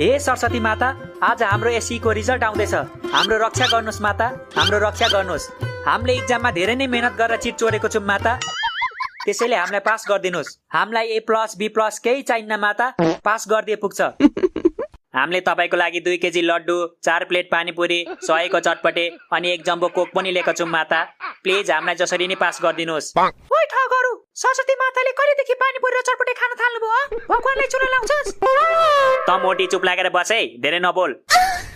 हे सरस्वती माता, आज हाम्रो एससी को रिजल्ट आउँदैछ। हाम्रो रक्षा गर्नुस् माता, हाम्रो रक्षा गर्नुस्। हामीले एक्जाममा धेरै नै मेहनत गरेर चिट चोरेको छौं माता, त्यसैले हामीलाई पास गरिदिनुस्। हामीलाई A+ B+ केही चाहिन्न माता, पास गरिदिए पुग्छ। हामीले तपाईको लागि 2 केजी लड्डु, 4 प्लेट पानीपुरी, 100 को चटपटे अनि 1 जम्बो कोक पनि लिएको छौं माता। प्लिज हामीलाई जसरी नि पास गरिदिनुस्। ओइ ठगहरू, सरस्वती माताले कहिलेदेखि पानीपुरी र चटपटे खान थाल्नुभयो? भगवानलाई चुना लाउँछस्? त मोटी चुप लागेर बस है, धेरै नबोल।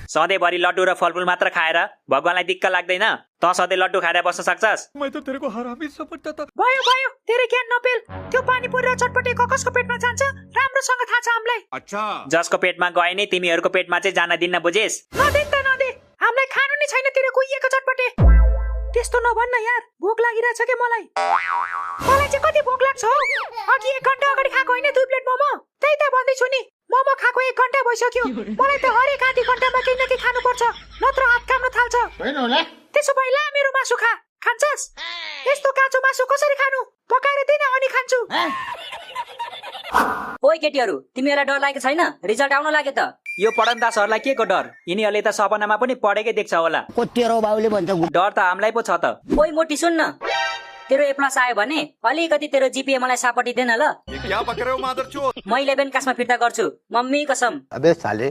सधैँभरि लड्डु र फलफुल मात्र खाएर भगवानलाई दिक्क लाग्दैन? त सधैँ लड्डु खाएर बस्न सक्छस्? भयो भयो, धेरै ज्ञान नपेल। त्यो पानीपुरी र चटपटे कसको पेटमा जान्छ राम्रोसँग थाहा छ हामीलाई। अच्छा, जसको पेटमा गए नि तिमीहरूको पेटमा चाहिँ जान दिन्न, बुझेस्? नदे त नदे, हामीलाई खानु नै छैन तेरो कुहिएको चटपटे। त्यस्तो नभन्न यार, भोक लागिरहेछ के मलाई। मलाई चाहिँ कति भोक लाग्छ हौ? अघि 1 घण्टा अगाडि खाएको होइन 2 प्लेट मोमो? त्यही त भन्दैछु नि, मोमो खाएको 1 घण्टा भइसक्यो। मलाई त हरेक आधी घण्टामा केही न केही खानुपर्छ, नत्र हात काम्न थाल्छ। त्यसो भए ला मेरो मासु खा, खान्छस्? यस्तो काँचो मासु कसरी खानु? पकाएर दिन अनि खान्छु। ओइ केटीहरू, तिमीहरूलाई डर लागेको छैन? रिजल्ट आउन लाग्यो त। यो पढन्दासहरूलाई के को डर? यिनीहरूले त सपनामा पनि पढेकै देख्छ होला। कोत्तेरो बाउले भन्छ डर त हामीलाई पो छ त। ओइ मोटी सुन्न, तेरो A+ आयो भने अलिकति तेरो जीपीए मलाई सापटिदेन ल। ये क्या बक रहे हो मादरचोद? म 11 क्लासमा फिर्ता गर्छु, मम्मी कसम। अबे साले